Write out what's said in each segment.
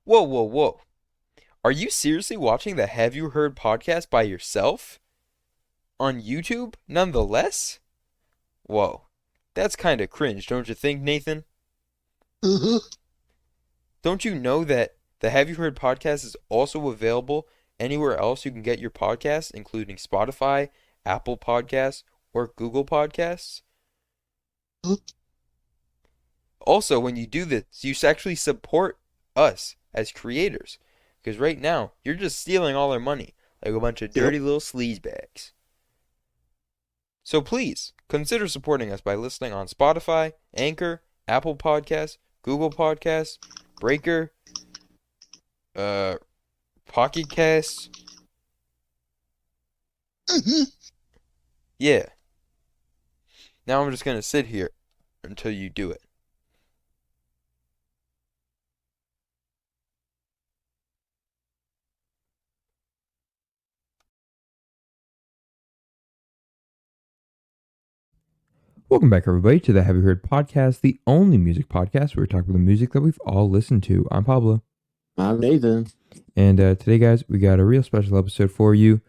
Whoa, whoa, whoa. Are you seriously watching the Have You Heard podcast by yourself? On YouTube, nonetheless? Whoa. That's kinda cringe, don't you think, Nathan? Uh-huh. Don't you know that the Have You Heard podcast is also available anywhere else you can get your podcasts, including Spotify, Apple Podcasts, or Google Podcasts? Also, when you do this, you actually support us as creators. Because right now, you're just stealing all our money like a bunch of Yep. dirty little sleazebags. So please, consider supporting us by listening on Spotify, Anchor, Apple Podcasts, Google Podcasts, Breaker, uh, Pocket Casts. Mhm. Yeah. Now I'm just gonna sit here until you do it. Welcome back, everybody, to the Have You Heard podcast, the only music podcast where we talk about the music that we've all listened to. I'm Pablo. I'm Nathan. And today, guys, we got a real special episode for you.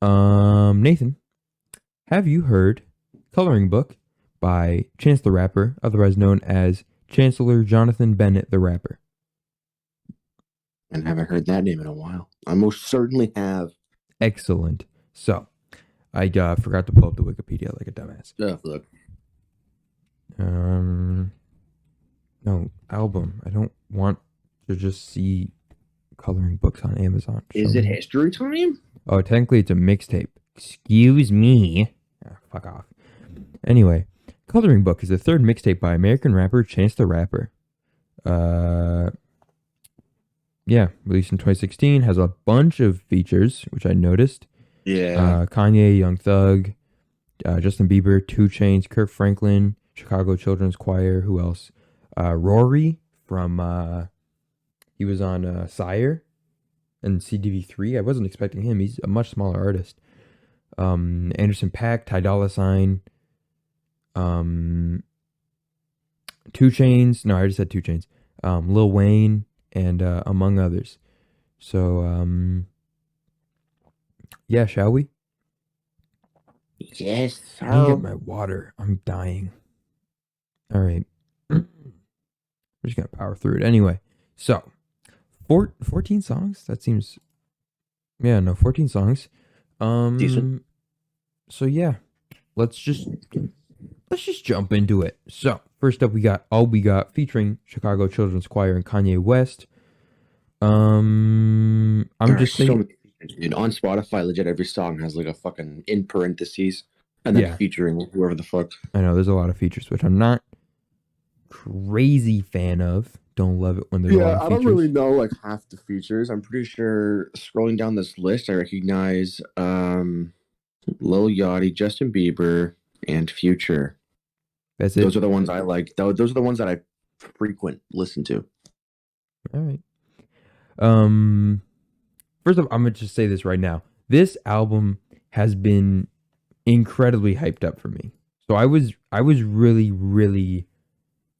Nathan, have you heard Coloring Book by Chance the Rapper, otherwise known as Chancellor Johnathan Bennet the Rapper? And I haven't heard that name in a while. I most certainly have. Excellent. So, I forgot to pull up the Wikipedia like a dumbass. Oh, look. No, album. I don't want to just see coloring books on Amazon. Is it history time? Oh, technically it's a mixtape. Excuse me. Fuck off. Anyway, Coloring Book is the third mixtape by American rapper Chance the Rapper. Yeah, released in 2016, has a bunch of features, which I noticed. Yeah. Kanye, Young Thug, Justin Bieber, 2 Chainz, Kirk Franklin, Chicago Children's Choir, who else? Rory from, he was on Sire and CDV3. I wasn't expecting him. He's a much smaller artist. Anderson .Paak, Ty Dolla $ign, 2 Chainz. No, I already said 2 Chainz. Lil Wayne, and among others. So, yeah, shall we? Yes, I need to sir. get my water. I'm dying. All right. We're just going to power through it. Anyway, so 14 songs? That seems, yeah, no, 14 songs. Decent. So yeah, let's just jump into it. So first up, we got All We Got featuring Chicago Children's Choir and Kanye West. I'm There are just so thinking, many features, dude. On Spotify, legit every song has like a fucking in parentheses and then yeah, featuring whoever the fuck. I know there's a lot of features, which I'm not crazy fan of. Don't love it when there's a lot Yeah, of I don't really features. know like half the features. I'm pretty sure scrolling down this list, I recognize Lil Yachty, Justin Bieber, and Future. That's it. Those are the ones I like. Those are the ones that I frequent listen to. All right. Um, First off, I'm gonna just say this right now. This album has been incredibly hyped up for me. So I was really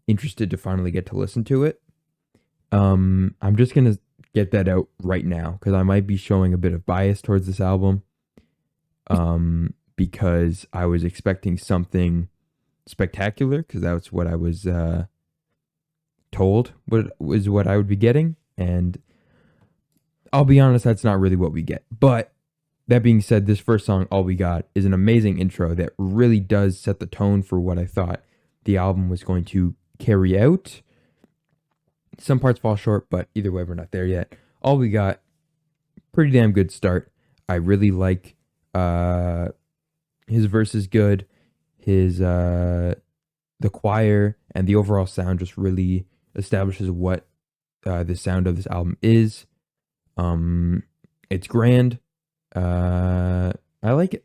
interested to finally get to listen to it. I'm just gonna get that out right now because I might be showing a bit of bias towards this album. Because I was expecting something spectacular because that's what I was told what I would be getting, and I'll be honest, that's not really what we get. But that being said, this first song, All We Got, is an amazing intro that really does set the tone for what I thought the album was going to carry out. Some parts fall short, but either way, we're not there yet. All We Got, pretty damn good start. I really like his verse is good. His the choir and the overall sound just really establishes what the sound of this album is. It's grand. I like it.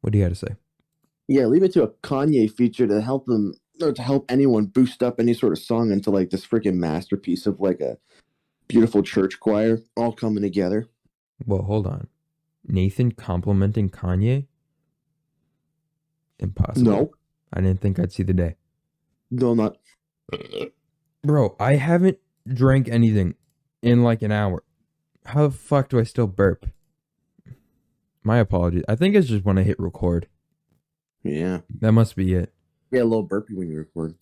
What do you got to say? Yeah, leave it to a Kanye feature to help them or to help anyone boost up any sort of song into like this freaking masterpiece of like a beautiful church choir all coming together. Well, hold on. Nathan complimenting Kanye? Impossible. No, I didn't think I'd see the day. no, not. Bro, I haven't drank anything in like an hour. How the fuck do I still burp? My apologies. I think it's just when I hit record. Yeah. That must be it. Yeah, a little burpee when you record.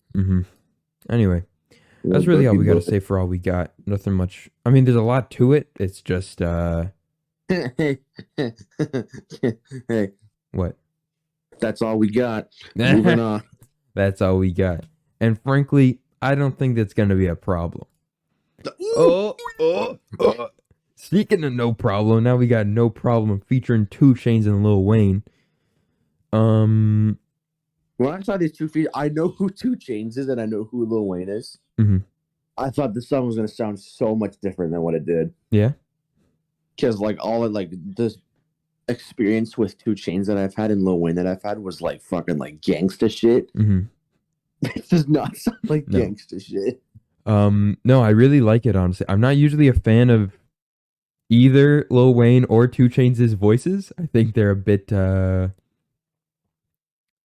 Anyway, A that's little really all burpee we got to book. say for all we got. Nothing much. I mean, there's a lot to it. It's just, Hey, hey, what? that's all we got. Moving on. That's all we got. And frankly, I don't think that's going to be a problem. Oh. Speaking of no problem, now we got No Problem featuring 2 Chainz and Lil Wayne. When I saw these 2 feet, I know who 2 Chainz is and I know who Lil Wayne is. I thought the song was gonna sound so much different than what it did. Yeah. Because like all of like this experience with 2 Chainz that I've had and Lil Wayne that I've had was like fucking like gangsta shit. It does not sound like gangsta shit. No, I really like it, honestly. I'm not usually a fan of either Lil Wayne or 2 Chainz' voices. I think they're a bit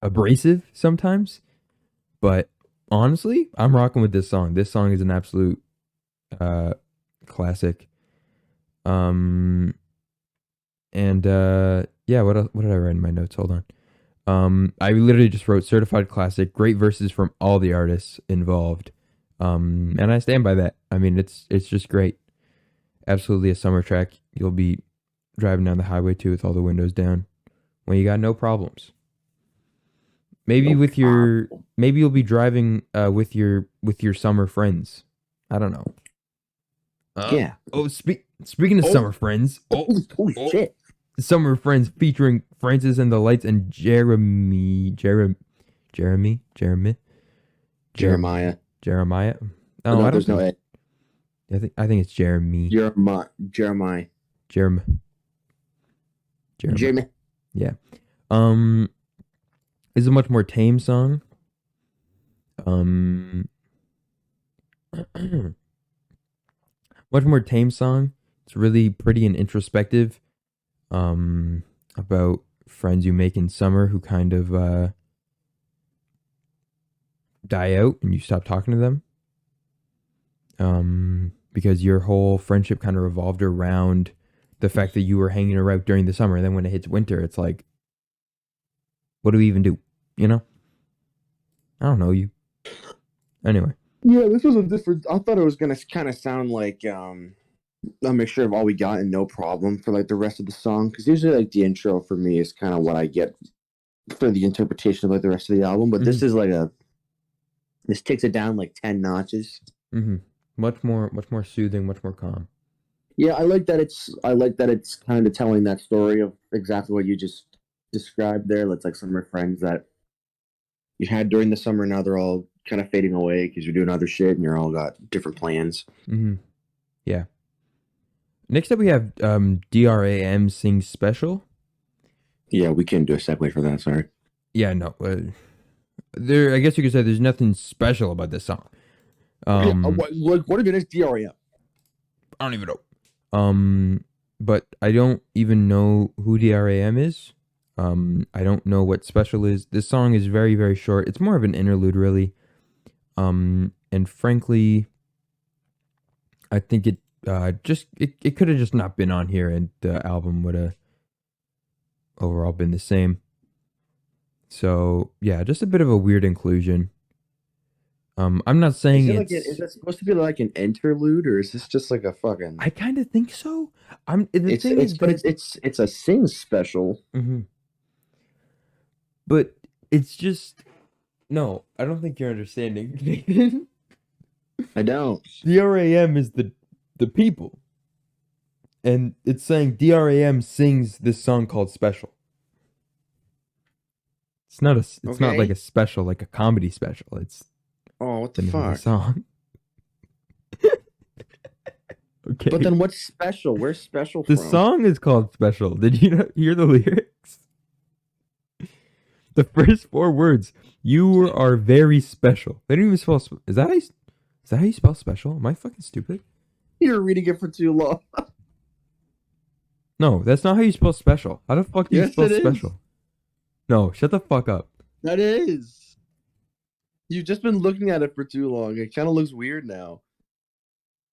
abrasive sometimes. But honestly, I'm rocking with this song. This song is an absolute classic. And yeah, what did I write in my notes? Hold on. I literally just wrote certified classic, great verses from all the artists involved. And I stand by that. I mean, it's just great. Absolutely a summer track. You'll be driving down the highway too with all the windows down when you got no problems. Maybe maybe you'll be driving with your summer friends. I don't know. Yeah. Oh, speaking of summer friends. Holy shit. Summer Friends featuring Francis and the Lights and Jeremiah. Oh, No, I don't there's no think. I think it's Jeremy. Jeremiah. Jeremy. Yeah. It's a much more tame song. Much more tame song. It's really pretty and introspective. About friends you make in summer who kind of die out and you stop talking to them. Because your whole friendship kind of revolved around the fact that you were hanging around during the summer. And then when it hits winter, it's like, what do we even do? You know? I don't know you. Anyway. Yeah, this was a different. I thought it was gonna kind of sound like a mixture of All We Got and No Problem for like the rest of the song. Because usually like the intro for me is kind of what I get for the interpretation of like the rest of the album. But this is like this takes it down like 10 notches. Much more soothing, much more calm. Yeah, I like that it's kind of telling that story of exactly what you just described there. It's like some of your friends that you had during the summer, now they're all kind of fading away because you're doing other shit and you're all got different plans. Yeah. Next up we have DRAM Sings Special. Yeah, we can do a segue for that, sorry. Yeah, no. I guess you could say there's nothing special about this song. What even is DRAM? I don't even know. But I don't even know who DRAM is. I don't know what special is. This song is very, very short. It's more of an interlude, really. And frankly, I think it could have just not been on here, and the album would have overall been the same. So yeah, just a bit of a weird inclusion. I'm not saying is that supposed to be like an interlude, or is this just like a fucking? I kind of think so. It's a sing special. But it's just no. I don't think you're understanding, Nathan. I don't. DRAM is the people, and it's saying DRAM sings this song called Special. It's not not like a special, like a comedy special. It's what the fuck song. Okay. But then what's special? Where's special the from? The song is called Special. Did you not hear the lyrics? The first 4 words. You are very special. They don't even spell. Is that how you spell special? Am I fucking stupid? You're reading it for too long. No, that's not how you spell special. How the fuck do you spell special? Is. No, shut the fuck up. That is. You've just been looking at it for too long. It kind of looks weird now.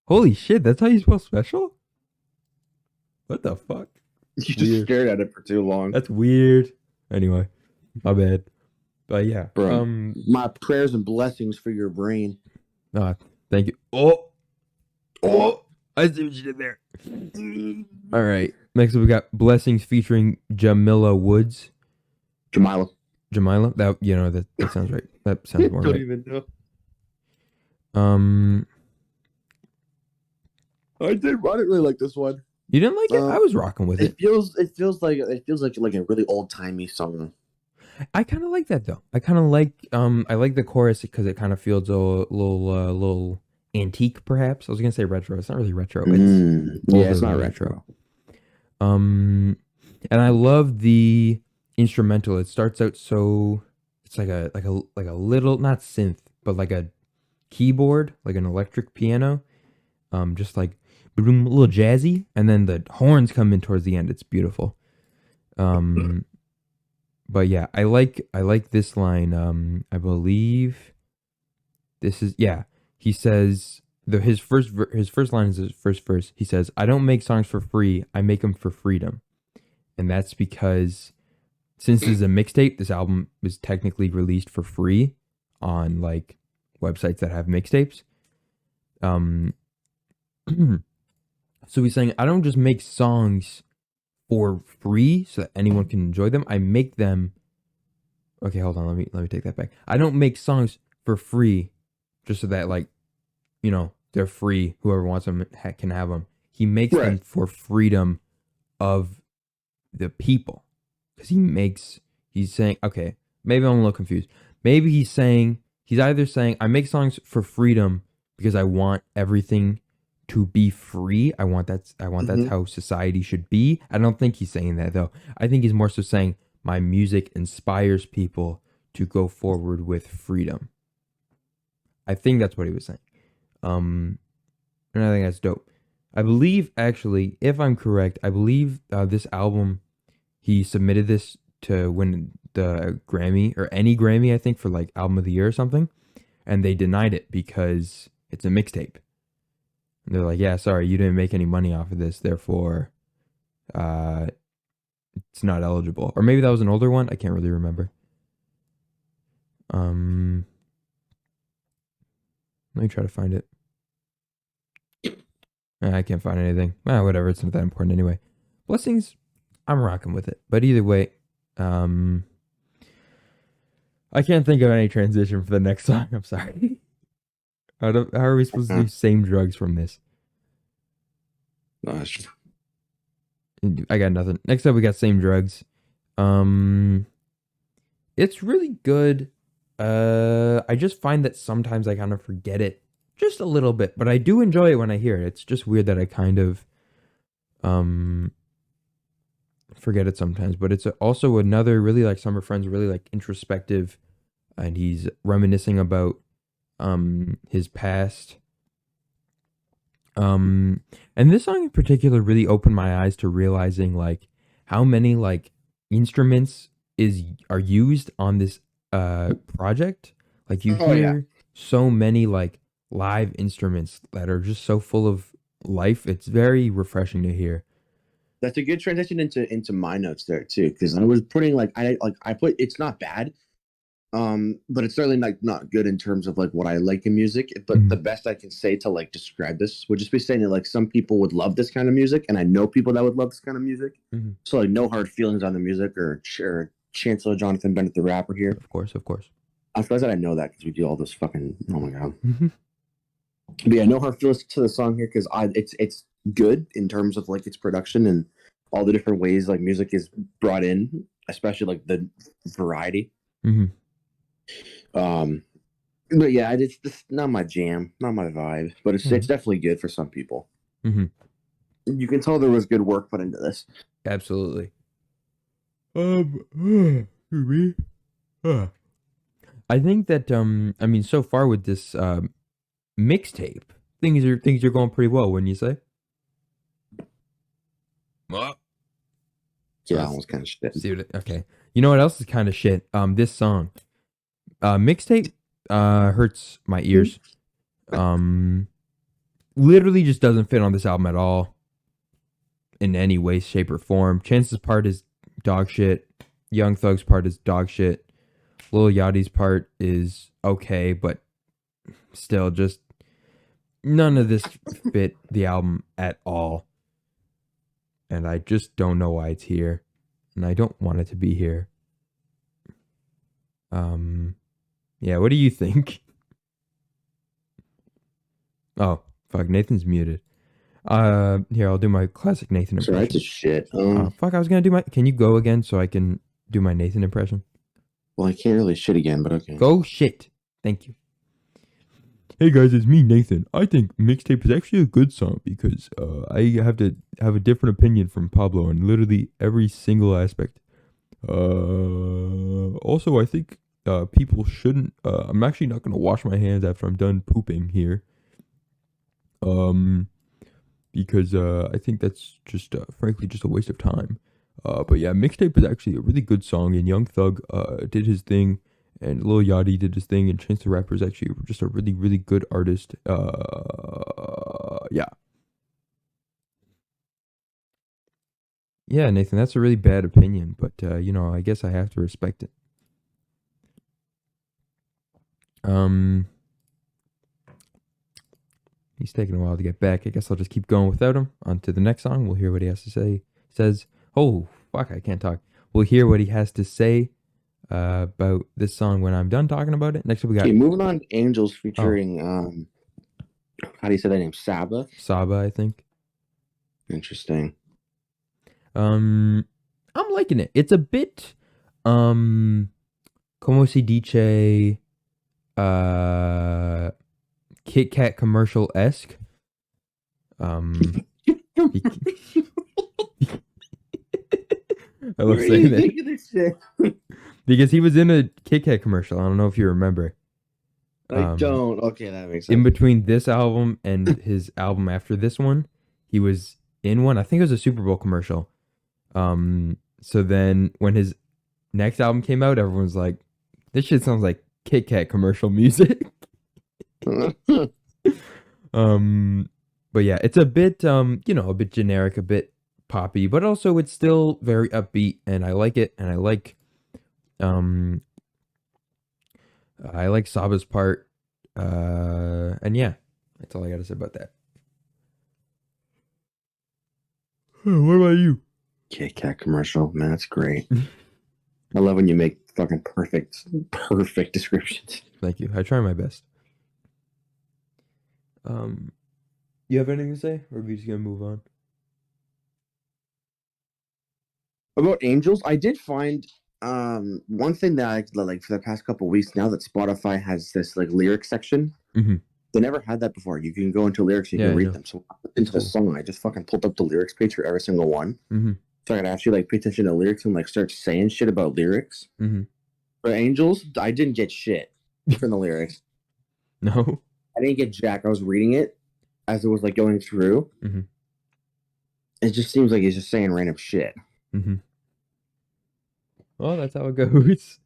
Holy shit, that's how you spell special? What the fuck? You just Weird. stared at it for too long. That's weird. Anyway, my bad. But yeah. Bro, my prayers and blessings for your brain. Thank you. Oh, I see what you did there. All right. Next up, we got Blessings featuring Jamila Woods. Jamila. That sounds right. That sounds more Don't right. even know. I didn't really like this one. You didn't like it? I was rocking with it. It feels like a really old timey song. I kind of like that though. I kind of like I like the chorus because it kind of feels a little antique, perhaps. I was gonna say retro. It's not really retro. It's not retro. And I love the instrumental. It starts out so it's like a little, not synth, but like a keyboard, like an electric piano. Just like a little jazzy, and then the horns come in towards the end. It's beautiful. But yeah, I like this line. I believe this is, yeah. He says his first line is his first verse. He says, "I don't make songs for free. I make them for freedom," and that's because since this is a mixtape, this album is technically released for free on like websites that have mixtapes. So he's saying, I don't just make songs for free so that anyone can enjoy them. I make them. Okay, hold on. Let me take that back. I don't make songs for free just so that, like, they're free. Whoever wants them can have them. He makes them for freedom of the people. Because he's saying, okay, maybe I'm a little confused. Maybe he's either saying, I make songs for freedom because I want everything to be free. I want that's how society should be. I don't think he's saying that though. I think he's more so saying my music inspires people to go forward with freedom. I think that's what he was saying. And I think that's dope. I believe, actually, if I'm correct, this album, he submitted this to win the Grammy or any Grammy, I think, for like album of the year or something, and they denied it because it's a mixtape. And they're like, yeah, sorry, you didn't make any money off of this, therefore, it's not eligible. Or maybe that was an older one. I can't really remember. Let me try to find it. I can't find anything. Whatever. It's not that important anyway. Blessings, I'm rocking with it. But either way, I can't think of any transition for the next song. I'm sorry. How are we supposed to do Same Drugs from this? Gosh. I got nothing. Next up, we got Same Drugs. It's really good. I just find that sometimes I kind of forget it just a little bit, but I do enjoy it when I hear it. It's just weird that I kind of forget it sometimes. But it's also another really like Summer Friends, really like introspective, and he's reminiscing about his past. And this song in particular really opened my eyes to realizing like how many like instruments are used on this project. Like you hear so many like live instruments that are just so full of life. It's very refreshing to hear. That's a good transition into my notes there too, because I was putting I put it's not bad, but it's certainly like not good in terms of like what I like in music. But the best I can say to like describe this would just be saying that like some people would love this kind of music, and I know people that would love this kind of music. So like no hard feelings on the music or Chancellor Johnathan Bennet the rapper here. Of course. I'm surprised that I know that because we do all this fucking, oh my god. But yeah, no hard feelings to the song here because it's good in terms of like its production and all the different ways like music is brought in, especially like the variety. But yeah, it's just not my jam, not my vibe, but it's definitely good for some people. You can tell there was good work put into this. Absolutely. I think that I mean, so far with this mixtape, things are going pretty well, wouldn't you say? What? Yeah, that one's kind of shit. Okay. You know what else is kind of shit? This song. Mixtape hurts my ears. literally just doesn't fit on this album at all in any way, shape, or form. Chance's part is dog shit. Young Thug's part is dog shit. Lil Yachty's part is okay, but still just none of this fit the album at all. And I just don't know why it's here. And I don't want it to be here. Yeah, what do you think? Oh, fuck, Nathan's muted. Here, I'll do my classic Nathan impression. Sorry, that's a shit. Fuck, I was gonna do my... Can you go again so I can do my Nathan impression? Well, I can't really shit again, but okay. Go shit. Thank you. Hey guys, it's me, Nathan. I think Mixtape is actually a good song because I have to have a different opinion from Pablo on literally every single aspect. Also, I think people shouldn't... I'm actually not going to wash my hands after I'm done pooping here. Because I think that's just, frankly, just a waste of time. But yeah, Mixtape is actually a really good song, and Young Thug did his thing, and Lil Yachty did his thing, and Chance the Rapper is actually just a really, really good artist. Yeah. Yeah, Nathan, that's a really bad opinion, but, I guess I have to respect it. He's taking a while to get back. I guess I'll just keep going without him. On to the next song. We'll hear what he has to say. Says, oh, fuck, I can't talk. We'll hear what he has to say about this song when I'm done talking about it. Next up, we got... Okay, moving on to Angels featuring, how do you say that name? Saba, I think. Interesting. I'm liking it. It's a bit, como se dice, Kit Kat commercial-esque. I love saying that. Because he was in a Kit Kat commercial. I don't know if you remember. I don't. Okay, that makes sense. In between this album and his album after this one, he was in one. I think it was a Super Bowl commercial. So then when his next album came out, everyone's like, this shit sounds like Kit Kat commercial music. But yeah, it's a bit, a bit generic, a bit poppy, but also it's still very upbeat, and I like it, and I like Saba's part, and yeah, that's all I gotta say about that. What about you? Kit Kat commercial, man, that's great. I love when you make fucking perfect descriptions. Thank you. I try my best. You have anything to say, or are we just gonna move on? About Angels, I did find one thing that I like for the past couple of weeks now that Spotify has this like lyric section. Mm-hmm. They never had that before. You can go into lyrics, you can read them. So into the song, I just fucking pulled up the lyrics page for every single one. Mm-hmm. So I could actually like pay attention to lyrics and like start saying shit about lyrics. Mm-hmm. For Angels, I didn't get shit from the lyrics. No, I didn't get jack. I was reading it as it was like going through. Mm-hmm. It just seems like he's just saying random shit. Mm-hmm. Well, that's how it goes.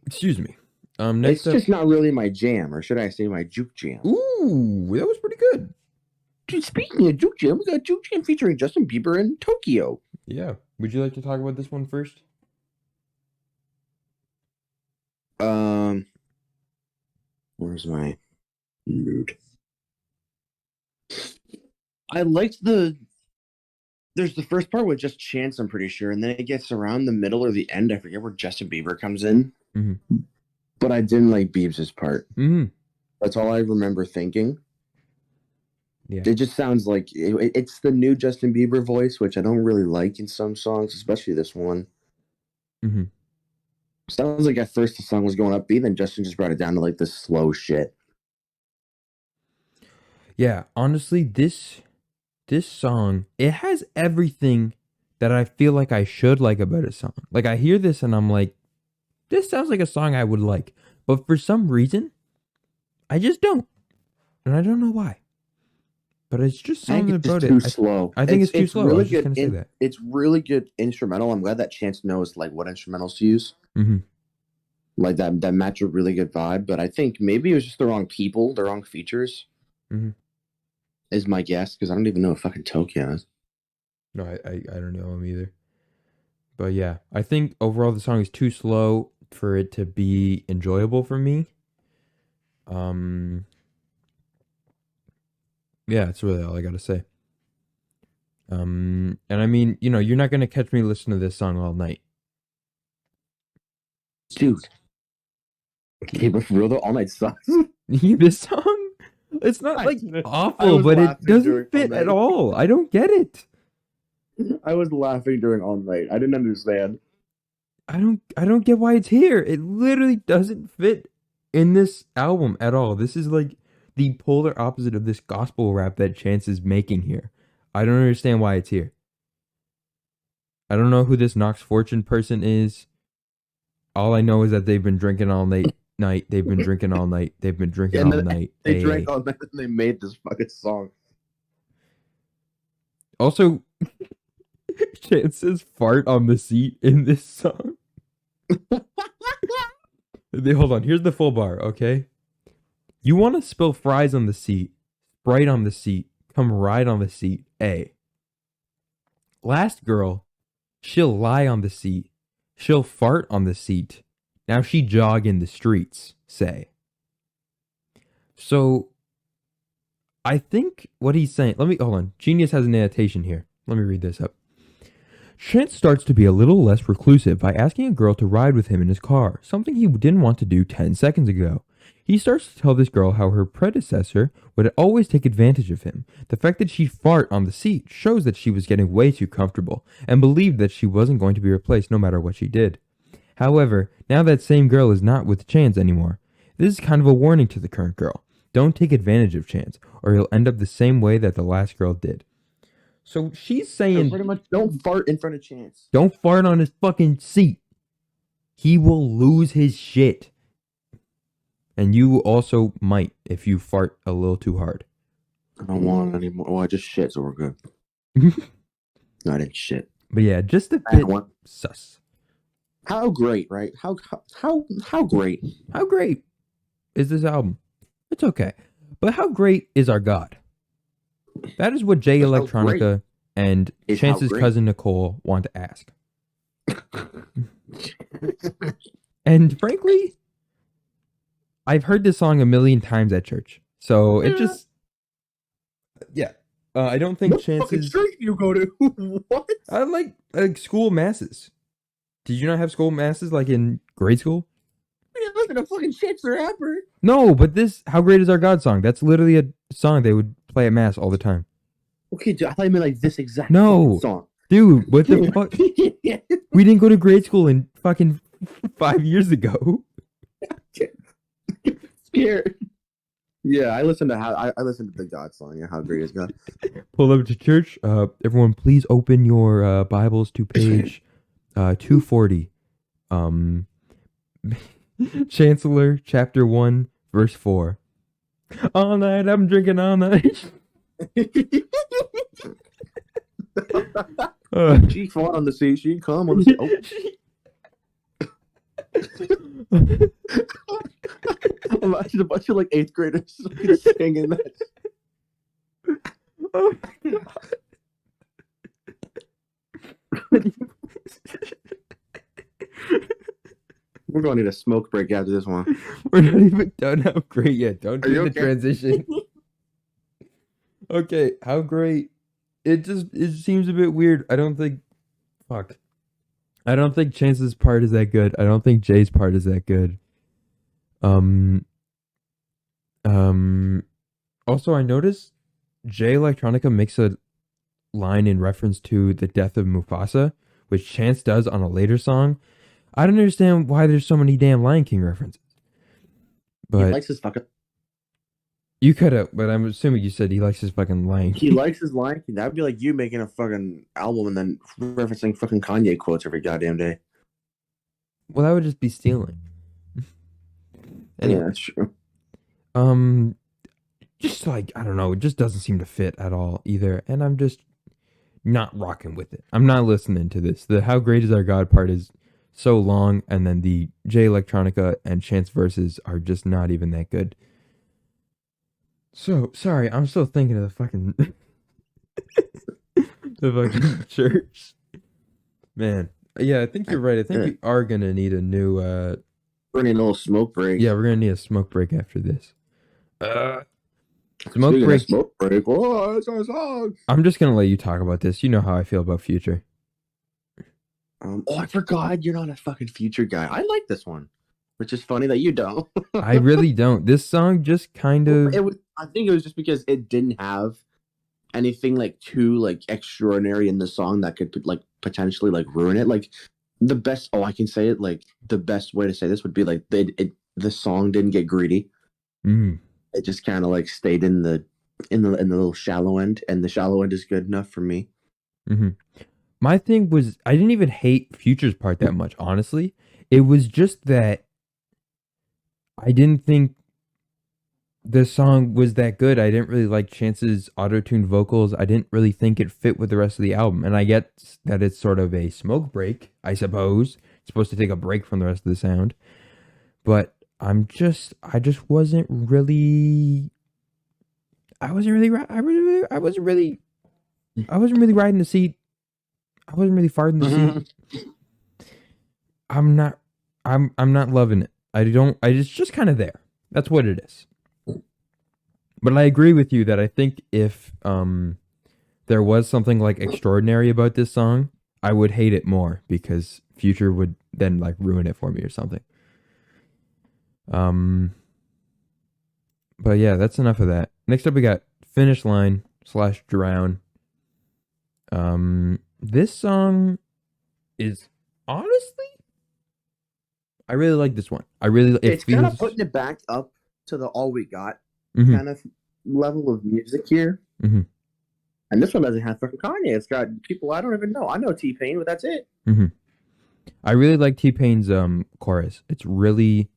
Excuse me. Next it's just not really my jam, or should I say my juke jam? Ooh, that was pretty good. Dude, speaking of juke jam, we got juke jam featuring Justin Bieber in Tokyo. Yeah. Would you like to talk about this one first? Where's my mood? I liked there's the first part with just Chance, I'm pretty sure, and then it gets around the middle or the end. I forget where Justin Bieber comes in. Mm-hmm. But I didn't like Biebs' part. Mm-hmm. That's all I remember thinking. Yeah. It just sounds like it's the new Justin Bieber voice, which I don't really like in some songs, especially this one. Mm-hmm. Sounds like at first the song was going upbeat, then Justin just brought it down to like this slow shit. Yeah, honestly, this song, it has everything that I feel like I should like about a song. Like I hear this and I'm like, this sounds like a song I would like. But for some reason, I just don't. And I don't know why. But it's just something about it. Too slow. I think it's too slow. Really I was just going to say that. It's really good instrumental. I'm glad that Chance knows like what instrumentals to use. Mm-hmm. like that match a really good vibe. But I think maybe it was just the wrong people, the wrong features. Mhm. Is my guess because I don't even know what fucking Tokyo is. No, I don't know him either. But yeah, I think overall the song is too slow for it to be enjoyable for me. Yeah, that's really all I gotta say. And I mean, you're not gonna catch me listening to this song all night. Dude. Okay, but for real though, All Night sucks. This song, it's not like I awful, was but it laughing during doesn't fit All at Night. all. I don't get it. I was laughing during All Night. I didn't understand. I don't get why it's here. It literally doesn't fit in this album at all. This is like the polar opposite of this gospel rap that Chance is making here. I don't understand why it's here. I don't know who this Knox Fortune person is. All I know is that they've been drinking all night. They've been drinking all night. They've been drinking And all then night. they drank all night and they made this fucking song. Also, Chance says fart on the seat in this song. Hold on. Here's the full bar, okay? You want to spill fries on the seat, Sprite on the seat, come ride on the seat, A. Last girl, she'll lie on the seat, she'll fart on the seat, now she jog in the streets, say. So, I think what he's saying, hold on. Genius has an annotation here. Let me read this up. Chance starts to be a little less reclusive by asking a girl to ride with him in his car, something he didn't want to do 10 seconds ago. He starts to tell this girl how her predecessor would always take advantage of him. The fact that she'd fart on the seat shows that she was getting way too comfortable and believed that she wasn't going to be replaced no matter what she did. However, now that same girl is not with Chance anymore. This is kind of a warning to the current girl. Don't take advantage of Chance, or you'll end up the same way that the last girl did. So she's saying, pretty much, don't fart in front of Chance. Don't fart on his fucking seat. He will lose his shit. And you also might if you fart a little too hard. I don't want any more. Well, I just shit, so we're good. No, I didn't shit. But yeah, just a bit sus. How great, right? How great? How great is this album? It's okay. But how great is our God? That is what Jay Electronica and Chance's cousin Nicole want to ask. And frankly, I've heard this song a million times at church. So it just... Yeah. I don't think Chance's... What church do you go to? What? I like school masses. Did you not have school masses like in grade school? We didn't listen to fucking Chance the Rapper. No, but this How Great Is Our God song, that's literally a song they would play at mass all the time. Okay, dude, I thought you meant like this exact song. Dude, what the fuck? We didn't go to grade school in fucking 5 years ago. Scared. Yeah, I listened to I listened to the God song. Yeah, How Great Is God. Pull up to church. Everyone, please open your Bibles to page 240. Chancellor, chapter 1, verse 4. All night I'm drinking all night. She fought on the seat. She come on the seat. Oh. Imagine a bunch of like 8th graders singing that. Oh my God. We're going to need a smoke break after this one. We're not even done How Great yet. Don't do the transition. Okay, How Great. It seems a bit weird. I don't think Chance's part is that good. I don't think Jay's part is that good. Also I noticed Jay Electronica makes a line in reference to the death of Mufasa, which Chance does on a later song. I don't understand why there's so many damn Lion King references. But he likes his fucking... You could have, but I'm assuming you said he likes his fucking Lion King. He likes his Lion King. That'd be like you making a fucking album and then referencing fucking Kanye quotes every goddamn day. Well, that would just be stealing. Anyway. Yeah, that's true. Just like, I don't know, it just doesn't seem to fit at all either. And I'm just not rocking with it. I'm not listening to this. The How Great Is Our God part is so long, and then the J Electronica and Chance verses are just not even that good. So sorry, I'm still thinking of the fucking the fucking church. Man. Yeah, I think you're right. I think we are gonna need a new We're gonna need a little smoke break. yeah, we're gonna need a smoke break after this. Smoke Speaking break. of smoke break, oh, that's our song. I'm just gonna let you talk about this. You know how I feel about Future. I forgot you're not a fucking Future guy. I like this one, which is funny that you don't. I really don't. This song just kind of. I think it was just because it didn't have anything like too like extraordinary in the song that could like potentially like ruin it. Like the best. Oh, I can say it. Like the best way to say this would be like the song didn't get greedy. Mm. It just kind of like stayed in the little shallow end, and the shallow end is good enough for me. Mm-hmm. My thing was, I didn't even hate Future's part that much, honestly. It was just that I didn't think the song was that good. I didn't really like Chance's auto-tuned vocals. I didn't really think it fit with the rest of the album. And I get that it's sort of a smoke break, I suppose. It's supposed to take a break from the rest of the sound. But I just wasn't really I wasn't really riding the seat. I wasn't really farting the seat. I'm not loving it. It's just kind of there. That's what it is. But I agree with you that I think if there was something like extraordinary about this song, I would hate it more because Future would then like ruin it for me or something. But yeah, that's enough of that. Next up we got Finish Line / Drown. This song is honestly, I really like this one. It's kind of putting it back up to the All We Got kind of level of music here. Mm-hmm. And this one doesn't have fucking Kanye. It's got people I don't even know. I know T-Pain, but that's it. Mm-hmm. I really like T-Pain's chorus. It's really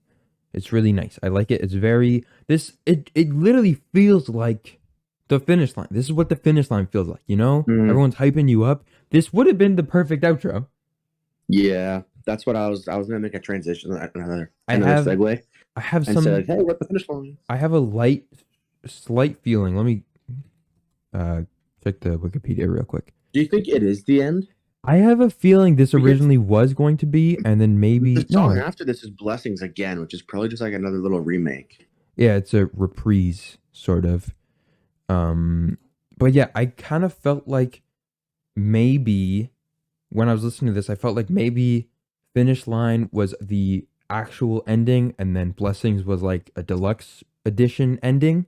nice. I like it. It's very it literally feels like the finish line. This is what the finish line feels like, you know? Everyone's hyping you up. This would have been the perfect outro. Yeah, that's what I was gonna make a transition, another segue. I have and some said, hey, what the finish line? I have a slight feeling. Let me check the Wikipedia real quick. Do you think it is the end? I have a feeling this originally was going to be, and then maybe the song after this is Blessings Again, which is probably just like another little remake. Yeah, it's a reprise, sort of. But yeah, I kind of felt like maybe when I was listening to this, I felt like maybe Finish Line was the actual ending, and then Blessings was like a deluxe edition ending.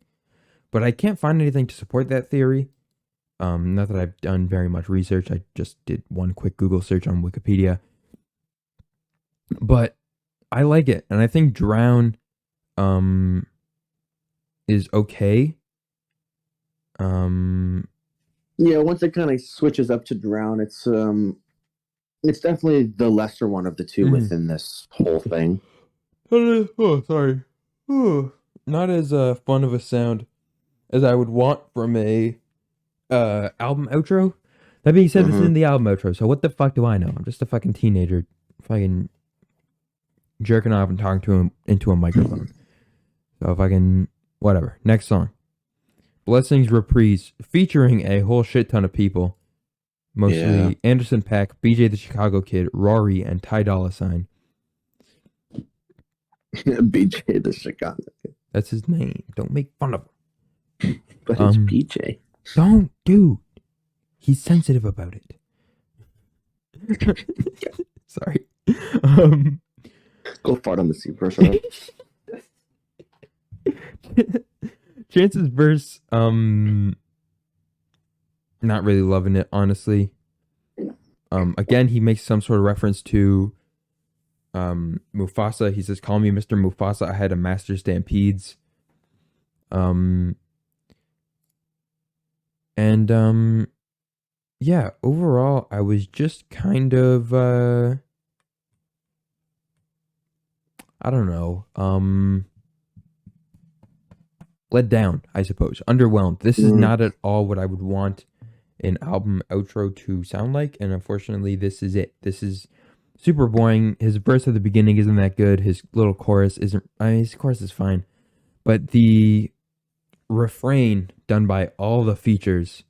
But I can't find anything to support that theory. Not that I've done very much research. I just did one quick Google search on Wikipedia. But I like it, and I think Drown is okay. Yeah, once it kind of switches up to Drown, it's definitely the lesser one of the two within this whole thing. Oh, sorry. Not as fun of a sound as I would want from a album outro. That being said, this isn't the album outro, so what the fuck do I know? I'm just a fucking teenager fucking jerking off and talking to him into a microphone. So fucking whatever. Next song. Blessings Reprise, featuring a whole shit ton of people. Mostly Anderson .Paak, BJ the Chicago Kid, Rory, and Ty Dolla $ign. BJ the Chicago Kid. That's his name. Don't make fun of him. But it's BJ. Don't, dude. He's sensitive about it. Sorry. Go fart on the seat first. Right? Chance's verse, not really loving it, honestly. Again, he makes some sort of reference to Mufasa. He says, "Call me Mr. Mufasa. I had a master stampedes." Yeah, overall, I was just kind of, I don't know, let down, I suppose. Underwhelmed. This is not at all what I would want an album outro to sound like, and unfortunately, this is it. This is super boring. His verse at the beginning isn't that good. His little chorus isn't. I mean, his chorus is fine, but the refrain done by all the features.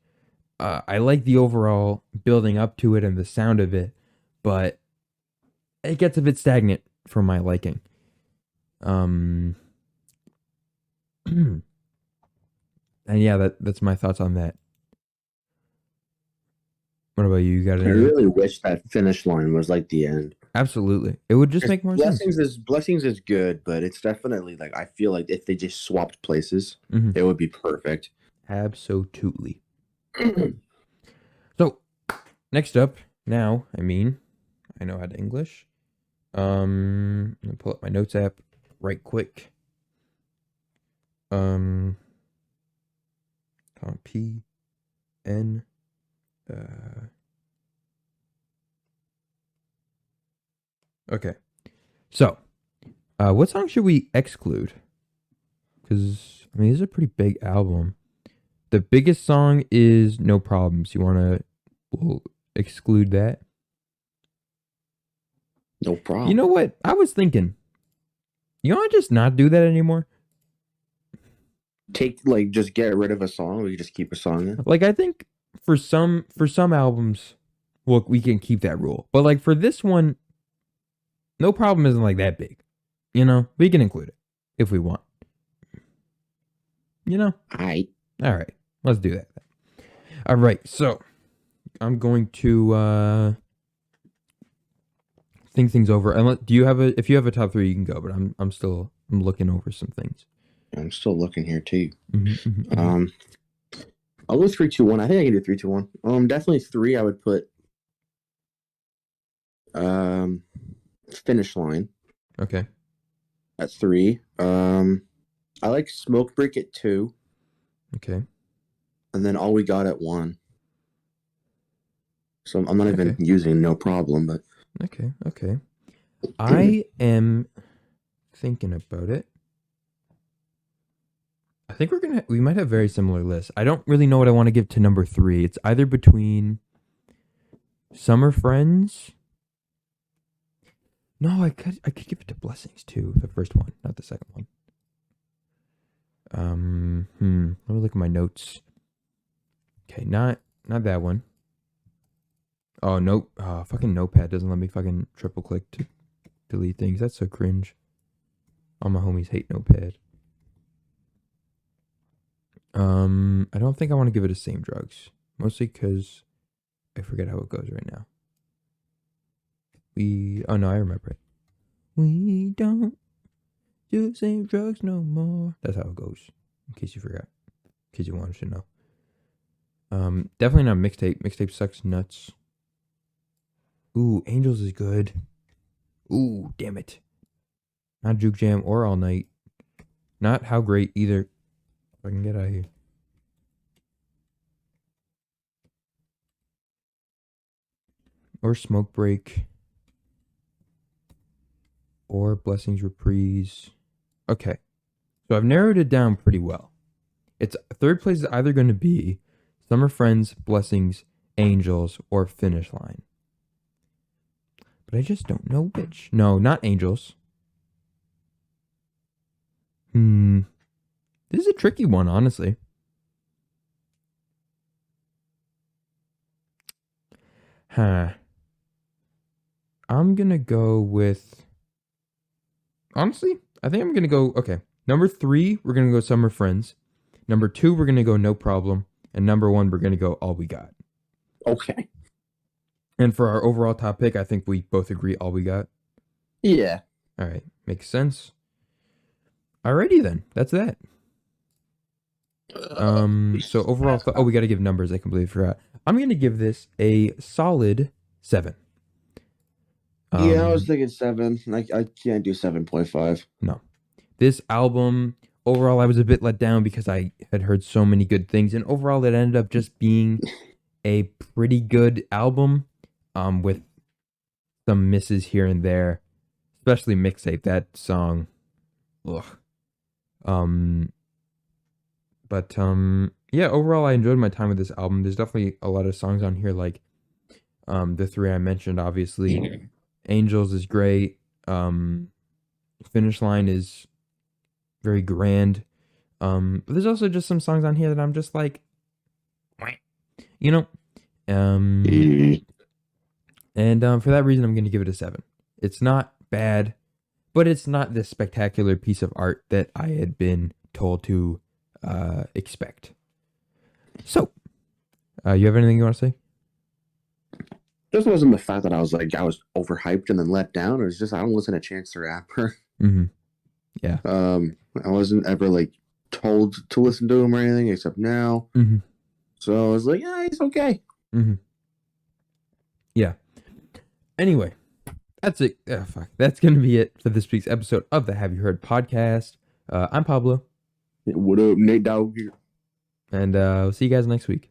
I like the overall building up to it and the sound of it, but it gets a bit stagnant for my liking. And yeah, that's my thoughts on that. What about you? You got I any? really wish that finish line was like the end. Absolutely, it would just make more sense. Blessings is good, but it's definitely like I feel like if they just swapped places, Mhm. it would be perfect. Absolutely. So, next up, now, I know how to English. I'm gonna pull up my notes app right quick. P N okay. So, what song should we exclude? Because I mean, this is a pretty big album. The biggest song is No Problems. We'll exclude that. No problem. You know what? I was thinking, you want to just not do that anymore? Just get rid of a song. We just keep a song in. Like, I think for some albums, well, we can keep that rule. But like for this one, No Problem isn't like that big. You know, we can include it if we want. You know? All right. Let's do that. All right. So I'm going to think things over. Do you have if you have a top 3, you can go, but I'm looking over some things. I'm still looking here too. Mm-hmm. I'll go 3, 2, 1. I think I can do 3, 2, 1. Definitely 3. I would put Finish Line. Okay. At 3. I like Smoke Break at 2. Okay. And then All We Got at 1. So I'm not even using No Problem, but okay. I am thinking about it. I think we might have very similar lists. I don't really know what I want to give to number 3. It's either between Summer Friends. No, I could give it to Blessings too. The first one, not the second one. Let me look at my notes. Okay, not that one. Oh, nope. Oh, fucking Notepad doesn't let me fucking triple click to delete things. That's so cringe. All my homies hate Notepad. I don't think I want to give it a Same Drugs. Mostly because I forget how it goes right now. Oh no, I remember it. We don't do the same drugs no more. That's how it goes. In case you forgot. In case you wanted to know. Definitely not Mixtape. Mixtape sucks nuts. Ooh, Angels is good. Ooh, damn it. Not Juke Jam or All Night. Not How Great either. If I can get out of here. Or Smoke Break. Or Blessings Reprise. Okay. So I've narrowed it down pretty well. It's third place is either going to be Summer Friends, Blessings, Angels, or Finish Line. But I just don't know which. No, not Angels. This is a tricky one, honestly. I'm going to go with... Honestly, I think I'm going to go... Okay. Number 3, we're going to go Summer Friends. Number 2, we're going to go No Problem. And number 1, we're going to go All We Got. Okay. And for our overall top pick, I think we both agree All We Got. Yeah. All right. Makes sense. Alrighty then. That's that. So overall, we got to give numbers. I completely forgot. I'm going to give this a solid 7. Yeah, I was thinking 7. I can't do 7.5. No. This album, overall, I was a bit let down because I had heard so many good things. And overall, it ended up just being a pretty good album with some misses here and there. Especially Mixtape, that song. Ugh. But yeah, overall, I enjoyed my time with this album. There's definitely a lot of songs on here, like the 3 I mentioned, obviously. Angels is great. Finish Line is very grand. But there's also just some songs on here that I'm just like, you know. And for that reason, I'm going to give it a 7. It's not bad, but it's not this spectacular piece of art that I had been told to expect. So, you have anything you want to say? Just wasn't the fact that I was overhyped and then let down. It was just I don't listen to Chance the Rapper. Mm-hmm. Yeah. I wasn't ever like told to listen to him or anything except now. Mm-hmm. So I was like, yeah, he's okay. Mm-hmm. Yeah. Anyway, that's it. Oh, fuck. That's going to be it for this week's episode of the Have You Heard podcast. I'm Pablo. What up, Nate Dogg here? And we'll see you guys next week.